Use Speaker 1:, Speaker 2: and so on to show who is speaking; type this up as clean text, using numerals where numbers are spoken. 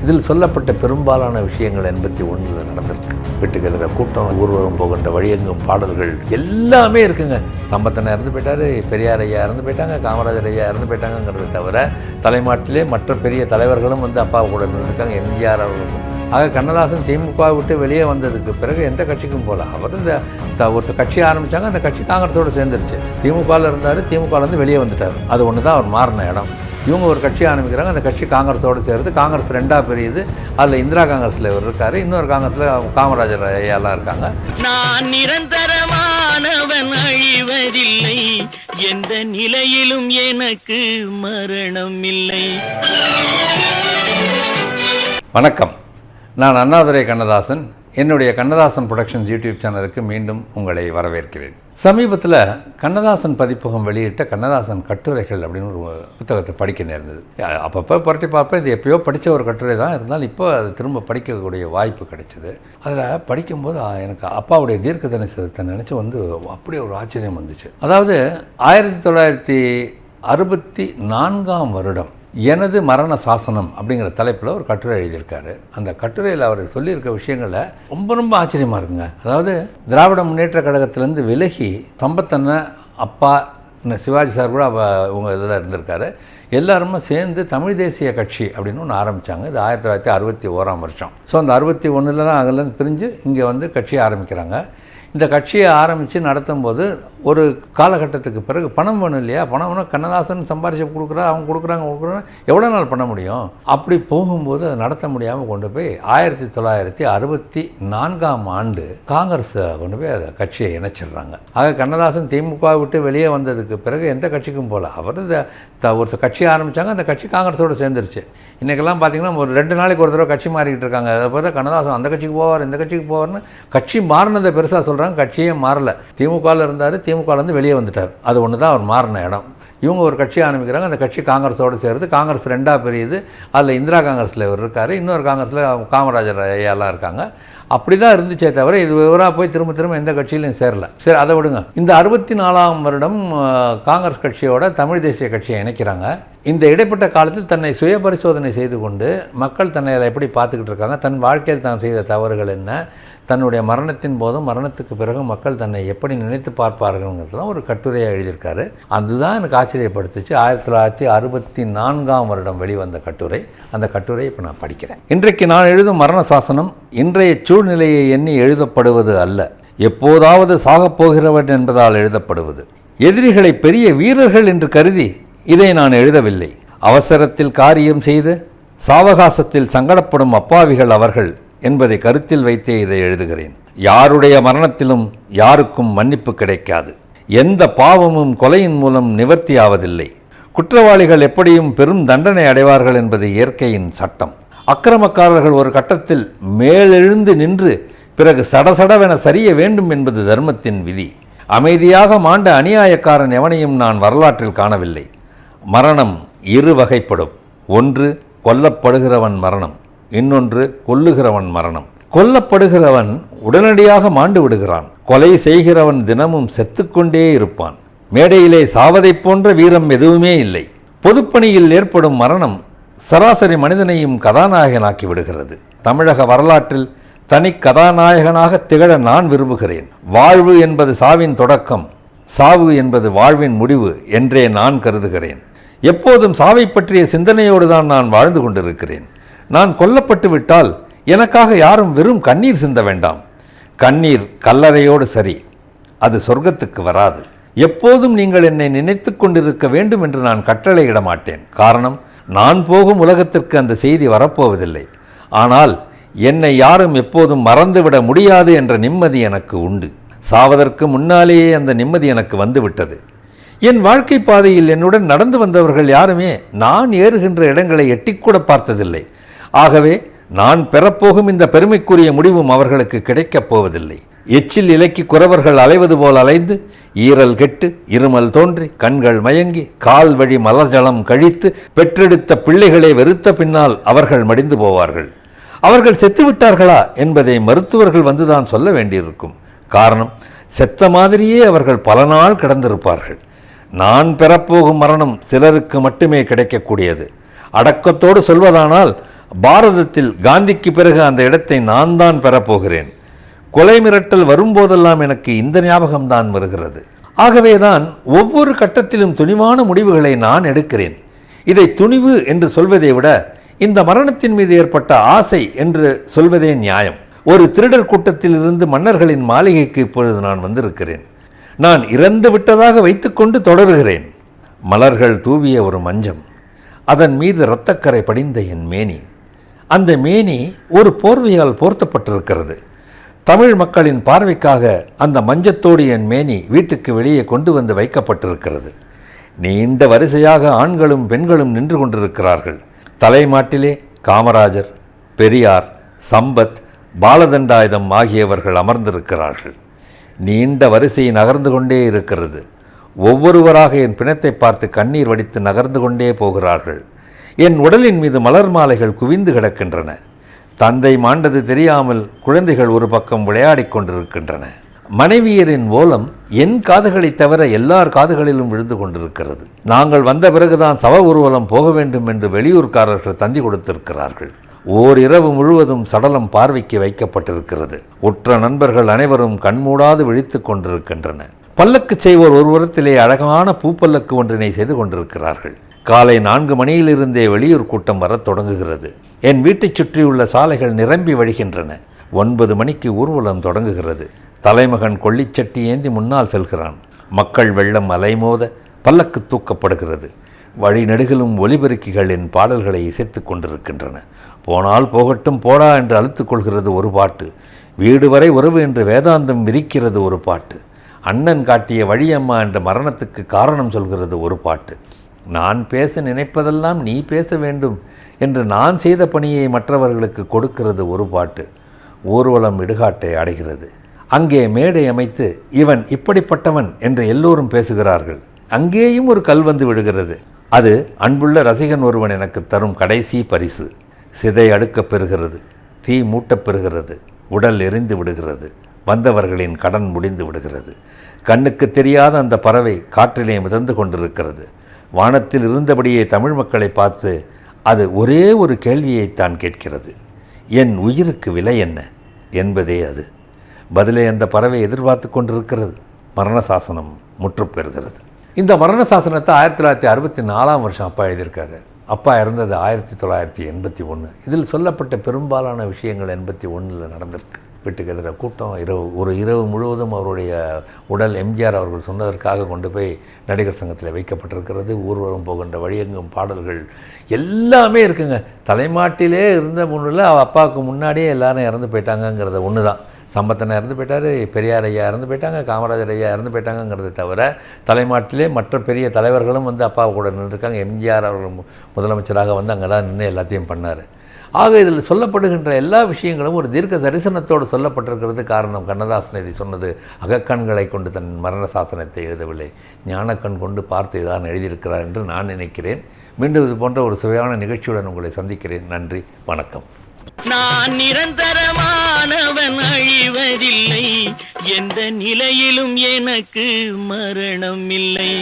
Speaker 1: இதில் சொல்லப்பட்ட பெரும்பாலான விஷயங்கள் 81 நடந்திருக்கு. வீட்டுக்கு எதிர கூட்டம், ஊர்வலம் போகின்ற வழியெங்கும் பாடல்கள் எல்லாமே இருக்குங்க. சம்பத்தனை இறந்து போயிட்டார், பெரியார் ஐயா இறந்து போயிட்டாங்க, காமராஜர் ஐயா இறந்து போயிட்டாங்கிறத தவிர தலைமாட்டிலே மற்ற பெரிய தலைவர்களும் அப்பா கூட இருந்திருக்காங்க, எம்ஜிஆர் அவர்களும். ஆக கண்ணதாசன் திமுக விட்டு வெளியே வந்ததுக்கு பிறகு எந்த கட்சிக்கும் போகல. அவர் ஒரு கட்சி ஆரம்பித்தாங்க, அந்த கட்சி காங்கிரஸோடு சேர்ந்துருச்சு. திமுகவில் இருந்தார், திமுகலேருந்து வெளியே வந்துட்டார். அது ஒன்று தான் அவர் மாறின இடம். இவங்க ஒரு கட்சி ஆரம்பிக்கிறாங்க, அந்த கட்சி காங்கிரஸோடு சேருது. காங்கிரஸ் 2ஆக பிரியுது. அதில் இந்திரா காங்கிரஸில் இவர் இருக்கார், இன்னொரு காங்கிரஸில் காமராஜர் ஐயாலாம் இருக்காங்க.
Speaker 2: நான் நிரந்தரமானவன், அழிவதில்லை, எந்த நிலையிலும் எனக்கு மரணம் இல்லை.
Speaker 1: வணக்கம், நான் அண்ணாதுரை கண்ணதாசன். என்னுடைய கண்ணதாசன் புரொடக்ஷன்ஸ் யூடியூப் சேனலுக்கு மீண்டும் உங்களை வரவேற்கிறேன். சமீபத்தில் கண்ணதாசன் பதிப்பகம் வெளியிட்ட கண்ணதாசன் கட்டுரைகள் அப்படின்னு ஒரு புத்தகத்தை படிக்க நேர்ந்தது. அப்பப்போ புரட்டி பார்ப்பேன், இது எப்பயோ படித்த ஒரு கட்டுரை தான், இருந்தாலும் இப்போ அது திரும்ப படிக்கக்கூடிய வாய்ப்பு கிடைச்சிது. அதில் படிக்கும்போது எனக்கு அப்பாவுடைய தீர்க்க தரிசனத்தை நினச்சி அப்படியே ஒரு ஆச்சரியம் வந்துச்சு. அதாவது 1964ஆம் வருடம் எனது மரண சாசனம் அப்படிங்கிற தலைப்பில் ஒரு கட்டுரை எழுதியிருக்காரு. அந்த கட்டுரையில் அவர் சொல்லியிருக்க விஷயங்களை ரொம்ப ஆச்சரியமாக இருக்குங்க. அதாவது திராவிட முன்னேற்ற கழகத்திலேருந்து விலகி சம்பத்தனை அப்பா சிவாஜி சார் கூட இவங்க இதில் இருந்திருக்காரு. எல்லாருமே சேர்ந்து தமிழ் தேசிய கட்சி அப்படின்னு ஒன்று ஆரம்பித்தாங்க. இது 1961ஆம் வருஷம். ஸோ அந்த 61 தான் அதுலேருந்து பிரிஞ்சு இங்கே கட்சியை ஆரம்பிக்கிறாங்க. இந்த கட்சியை ஆரம்பித்து நடத்தும் போது ஒரு காலகட்டத்துக்கு பிறகு பணம் வேணும் இல்லையா? பணம் வேணும். கண்ணதாசன் சம்பாரிச்சு அவங்க கொடுக்குறாங்க எவ்வளோ நாள் பண்ண முடியும்? அப்படி போகும்போது அதை நடத்த முடியாமல் கொண்டு போய் 1964ஆம் ஆண்டு காங்கிரஸ் கொண்டு போய் அதை கட்சியை இணைச்சிடுறாங்க. ஆக கண்ணதாசன் திமுக விட்டு வெளியே வந்ததுக்கு பிறகு எந்த கட்சிக்கும் போகல. அவர் ஒரு கட்சி ஆரம்பித்தாங்க, அந்த கட்சி காங்கிரஸோடு சேர்ந்துருச்சு. இன்றைக்கெல்லாம் பார்த்திங்கன்னா ஒரு 2 நாளைக்கு ஒரு தடவை கட்சி மாறிக்கிட்டு இருக்காங்க. அதை பார்த்தா கண்ணதாசன் அந்த கட்சிக்கு போவார், இந்த கட்சிக்கு போவார்னு கட்சி மாறினதை பெருசாக சொல்கிறாங்க. கட்சியே மாறல. திமுகவில் இருந்தார், திமுகலேருந்து வெளியே வந்துட்டார். அது ஒன்று தான் அவர் மாறின இடம். இவங்க ஒரு கட்சி ஆரம்பிக்கிறாங்க, அந்த கட்சி காங்கிரஸோடு சேருது. காங்கிரஸ் 2ஆக பிரியுது. அதில் இந்திரா காங்கிரஸில் இவர் இருக்கார், இன்னொரு காங்கிரஸில் காமராஜர் ஐயாலாம் இருக்காங்க. அப்படி தான் இருந்துச்சே தவிர இது விவராக போய் திரும்ப எந்த கட்சியிலையும் சேரல. சரி, அதை விடுங்க. இந்த 64ஆம் வருடம் காங்கிரஸ் கட்சியோட தமிழ் தேசிய கட்சியை இணைக்கிறாங்க. இந்த இடைப்பட்ட காலத்தில் தன்னை சுய பரிசோதனை செய்து கொண்டு மக்கள் தன்னை எப்படி பார்த்துக்கிட்டு இருக்காங்க, தன் வாழ்க்கையில் தான் செய்த தவறுகள் என்ன, தன்னுடைய மரணத்தின் போதும் மரணத்துக்கு பிறகு மக்கள் தன்னை எப்படி நினைத்து பார்ப்பார்கள்ங்கிறதுலாம் ஒரு கட்டுரையாக எழுதியிருக்காரு. அதுதான் எனக்கு ஆச்சரியப்படுத்துச்சு. 1964ஆம் வருடம் வெளிவந்த கட்டுரை. அந்த கட்டுரையை இப்போ நான் படிக்கிறேன். இன்றைக்கு நான் எழுதும் மரண சாசனம் இன்றைய சூழ்நிலையை எண்ணி எழுதப்படுவது அல்ல, எப்போதாவது சாகப்போகிறவன் என்பதால் எழுதப்படுவது. எதிரிகளை பெரிய வீரர்கள் என்று கருதி இதை நான் எழுதவில்லை. அவசரத்தில் காரியம் செய்து சாவகாசத்தில் சங்கடப்படும் அப்பாவிகள் அவர்கள் என்பதை கருத்தில் வைத்தே இதை எழுதுகிறேன். யாருடைய மரணத்திலும் யாருக்கும் மன்னிப்பு கிடைக்காது. எந்த பாவமும் கொலையின் மூலம் நிவர்த்தி ஆவதில்லை. குற்றவாளிகள் எப்படியும் பெரும் தண்டனை அடைவார்கள் என்பது இயற்கையின் சட்டம். அக்கிரமக்காரர்கள் ஒரு கட்டத்தில் மேலெழுந்து நின்று பிறகு சடசடவென சரிய வேண்டும் என்பது தர்மத்தின் விதி. அமைதியாக மாண்ட அநியாயக்காரன் எவனையும் நான் வரலாற்றில் காணவில்லை. மரணம் 2 வகைப்படும். ஒன்று கொல்லப்படுகிறவன் மரணம், இன்னொன்று கொல்லுகிறவன் மரணம். கொல்லப்படுகிறவன் உடனடியாக மாண்டு விடுகிறான். கொலை செய்கிறவன் தினமும் செத்துக்கொண்டே இருப்பான். மேடையிலே சாவதைப் போன்ற வீரம் எதுவுமே இல்லை. பொதுப்பணியில் ஏற்படும் மரணம் சராசரி மனிதனையும் கதாநாயகனாக்கி விடுகிறது. தமிழக வரலாற்றில் தனி கதாநாயகனாக திகழ நான் விரும்புகிறேன். வாழ்வு என்பது சாவின் தொடக்கம், சாவு என்பது வாழ்வின் முடிவு என்றே நான் கருதுகிறேன். எப்போதும் சாவை பற்றிய சிந்தனையோடு தான் நான் வாழ்ந்து கொண்டிருக்கிறேன். நான் கொல்லப்பட்டு விட்டால் எனக்காக யாரும் வெறும் கண்ணீர் சிந்த வேண்டாம். கண்ணீர் கல்லறையோடு சரி, அது சொர்க்கத்துக்கு வராது. எப்போதும் நீங்கள் என்னை நினைத்து கொண்டிருக்க வேண்டும் என்று நான் கட்டளையிட மாட்டேன். காரணம், நான் போகும் உலகத்திற்கு அந்த செய்தி வரப்போவதில்லை. ஆனால் என்னை யாரும் எப்போதும் மறந்துவிட முடியாது என்ற நிம்மதி எனக்கு உண்டு. சாவதற்கு முன்னாலேயே அந்த நிம்மதி எனக்கு வந்துவிட்டது. என் வாழ்க்கை பாதையில் என்னுடன் நடந்து வந்தவர்கள் யாருமே நான் ஏறுகின்ற இடங்களை எட்டிக்கூட பார்த்ததில்லை. ஆகவே நான் பெறப்போகும் இந்த பெருமைக்குரிய முடிவும் அவர்களுக்கு கிடைக்கப் போவதில்லை. எச்சில் இலக்கி குறவர்கள் அலைவது போல் அலைந்து, ஈரல் கெட்டு, இருமல் தோன்றி, கண்கள் மயங்கி, கால் வழி மலர்ஜலம் கழித்து பெற்றெடுத்த பிள்ளைகளை வெறுத்த பின்னால் அவர்கள் மடிந்து போவார்கள். அவர்கள் செத்துவிட்டார்களா என்பதை மருத்துவர்கள் வந்துதான் சொல்ல வேண்டியிருக்கும். காரணம், செத்த மாதிரியே அவர்கள் பல நாள் கிடந்திருப்பார்கள். நான் பெறப்போகும் மரணம் சிலருக்கு மட்டுமே கிடைக்கக்கூடியது. அடக்கத்தோடு சொல்வதானால் பாரதத்தில் காந்திக்கு பிறகு அந்த இடத்தை நான் தான் பெறப்போகிறேன். கொலை மிரட்டல் வரும்போதெல்லாம் எனக்கு இந்த ஞாபகம்தான் வருகிறது. ஆகவேதான் ஒவ்வொரு கட்டத்திலும் துணிவான முடிவுகளை நான் எடுக்கிறேன். இதை துணிவு என்று சொல்வதை விட இந்த மரணத்தின் மீது ஏற்பட்ட ஆசை என்று சொல்வதே நியாயம். ஒரு திருடர் கூட்டத்தில் இருந்து மன்னர்களின் மாளிகைக்கு இப்பொழுது நான் வந்திருக்கிறேன். நான் இறந்து விட்டதாக வைத்துக்கொண்டு தொடர்கிறேன். மலர்கள் தூவிய ஒரு மஞ்சம், அதன் மீது இரத்தக்கரை படிந்த என் மேனி. அந்த மேனி ஒரு போர்வையால் போர்த்தப்பட்டிருக்கிறது. தமிழ் மக்களின் பார்வைக்காக அந்த மஞ்சத்தோடு என் மேனி வீட்டுக்கு வெளியே கொண்டு வந்து வைக்கப்பட்டிருக்கிறது. நீண்ட வரிசையாக ஆண்களும் பெண்களும் நின்று கொண்டிருக்கிறார்கள். தலைமாட்டிலே காமராஜர், பெரியார், சம்பத், பாலதண்டாயுதம் ஆகியவர்கள் அமர்ந்திருக்கிறார்கள். நீண்ட வரிசை நகர்ந்து கொண்டே இருக்கிறது. ஒவ்வொருவராக என் பிணத்தை பார்த்து கண்ணீர் வடித்து நகர்ந்து கொண்டே போகிறார்கள். என் உடலின் மீது மலர் மாலைகள் குவிந்து கிடக்கின்றன. தந்தை மாண்டது தெரியாமல் குழந்தைகள் ஒரு பக்கம் விளையாடிக் கொண்டிருக்கின்றன. மனைவியரின் ஓலம் என் காதுகளை தவிர எல்லார் காதுகளிலும் விழுந்து கொண்டிருக்கிறது. நாங்கள் வந்த பிறகுதான் சவ ஊர்வலம் போக வேண்டும் என்று வெளியூர்காரர்கள் தந்தி கொடுத்திருக்கிறார்கள். ஓரிரவு முழுவதும் சடலம் பார்வைக்கு வைக்கப்பட்டிருக்கிறது. உற்ற நண்பர்கள் அனைவரும் கண்மூடாது விழித்து கொண்டிருக்கின்றன. பல்லக்கு செய்வோர் ஒரு புறத்திலே அழகான பூப்பல்லக்கு ஒன்றினை செய்து கொண்டிருக்கிறார்கள். காலை 4 மணியிலிருந்தே வெளியூர் கூட்டம் வரத் தொடங்குகிறது. என் வீட்டைச் சுற்றியுள்ள சாலைகள் நிரம்பி வழிகின்றன. 9 மணிக்கு ஊர்வலம் தொடங்குகிறது. தலைமகன் கொள்ளிச்சட்டி ஏந்தி முன்னால் செல்கிறான். மக்கள் வெள்ளம் அலைமோத பல்லக்கு தூக்கப்படுகிறது. வழிநெடுகிலும் ஒலிபெருக்கிகள் என் பாடல்களை இசைத்து கொண்டிருக்கின்றன. போனால் போகட்டும் போடா என்று அழுத்துக் கொள்கிறது ஒரு பாட்டு. வீடு வரை உறவு என்று வேதாந்தம் விரிக்கிறது ஒரு பாட்டு. அண்ணன் காட்டிய வழியம்மா என்ற மரணத்துக்கு காரணம் சொல்கிறது ஒரு பாட்டு. நான் பேச நினைப்பதெல்லாம் நீ பேச வேண்டும் என்று நான் செய்த பணியை மற்றவர்களுக்கு கொடுக்கிறது ஒரு பாட்டு. ஊர்வலம் இடுகாட்டை அடைகிறது. அங்கே மேடை அமைத்து இவன் இப்படிப்பட்டவன் என்று எல்லோரும் பேசுகிறார்கள். அங்கேயும் ஒரு கல் வந்து விழுகிறது. அது அன்புள்ள ரசிகன் ஒருவன் எனக்கு தரும் கடைசி பரிசு. சிதை அடுக்கப் பெறுகிறது. தீ மூட்டப் பெறுகிறது. உடல் எரிந்து விடுகிறது. வந்தவர்களின் கடன் முடிந்து விடுகிறது. கண்ணுக்கு தெரியாத அந்த பறவை காற்றிலே மிதந்து கொண்டிருக்கிறது. வானத்தில் இருந்தபடியே தமிழ் மக்களை பார்த்து அது ஒரே ஒரு கேள்வியைத்தான் கேட்கிறது. என் உயிருக்கு விலை என்ன என்பதே அது. பதிலே அந்த பறவை எதிர்பார்த்து கொண்டிருக்கிறது. மரண சாசனம் முற்றுப்பெறுகிறது. இந்த மரண சாசனத்தை 1964 வருஷம் அப்பா எழுதியிருக்காரு. அப்பா இறந்தது 1981. இதில் சொல்லப்பட்ட பெரும்பாலான விஷயங்கள் 81 நடந்திருக்கு. வீட்டுக்கு எதிர கூட்டம், ஒரு இரவு முழுவதும் அவருடைய உடல் எம்ஜிஆர் அவர்கள் சொன்னதற்காக கொண்டு போய் நடிகர் சங்கத்தில் வைக்கப்பட்டிருக்கிறது. ஊர்வலம் போகின்ற வழியெங்கும் பாடல்கள் எல்லாமே இருக்குங்க. தலைமாட்டிலே இருந்த முன்னில் அப்பாவுக்கு முன்னாடியே எல்லாரும் இறந்து போயிட்டாங்கங்கிறத ஒன்று தான். சம்பத்தனை இறந்து போயிட்டார், பெரியார் ஐயா இறந்து போயிட்டாங்க, காமராஜர் ஐயா இறந்து போயிட்டாங்கங்கிறத தவிர தலைமாட்டிலே மற்ற பெரிய தலைவர்களும் வந்து அப்பா கூட நின்றுருக்காங்க. எம்ஜிஆர் அவர்கள் முதலமைச்சராக வந்து அங்கே தான் நின்று எல்லாத்தையும் பண்ணார். ஆக இதில் சொல்லப்படுகின்ற எல்லா விஷயங்களும் ஒரு தீர்க்க தரிசனத்தோடு சொல்லப்பட்டிருக்கிறது. காரணம், கண்ணதாசன் இதை சொன்னது அகக்கண்களை கொண்டு தன் மரண சாசனத்தை எழுதவில்லை, ஞானக்கண் கொண்டு பார்த்து இதான் எழுதியிருக்கிறார் என்று நான் நினைக்கிறேன். மீண்டும் இது போன்ற ஒரு சுவையான நிகழ்ச்சியுடன் உங்களை சந்திக்கிறேன். நன்றி, வணக்கம்.
Speaker 2: நான் நிரந்தரமானவன், அழிவதில்லை. எந்த நிலையிலும் எனக்கு மரணம் இல்லை.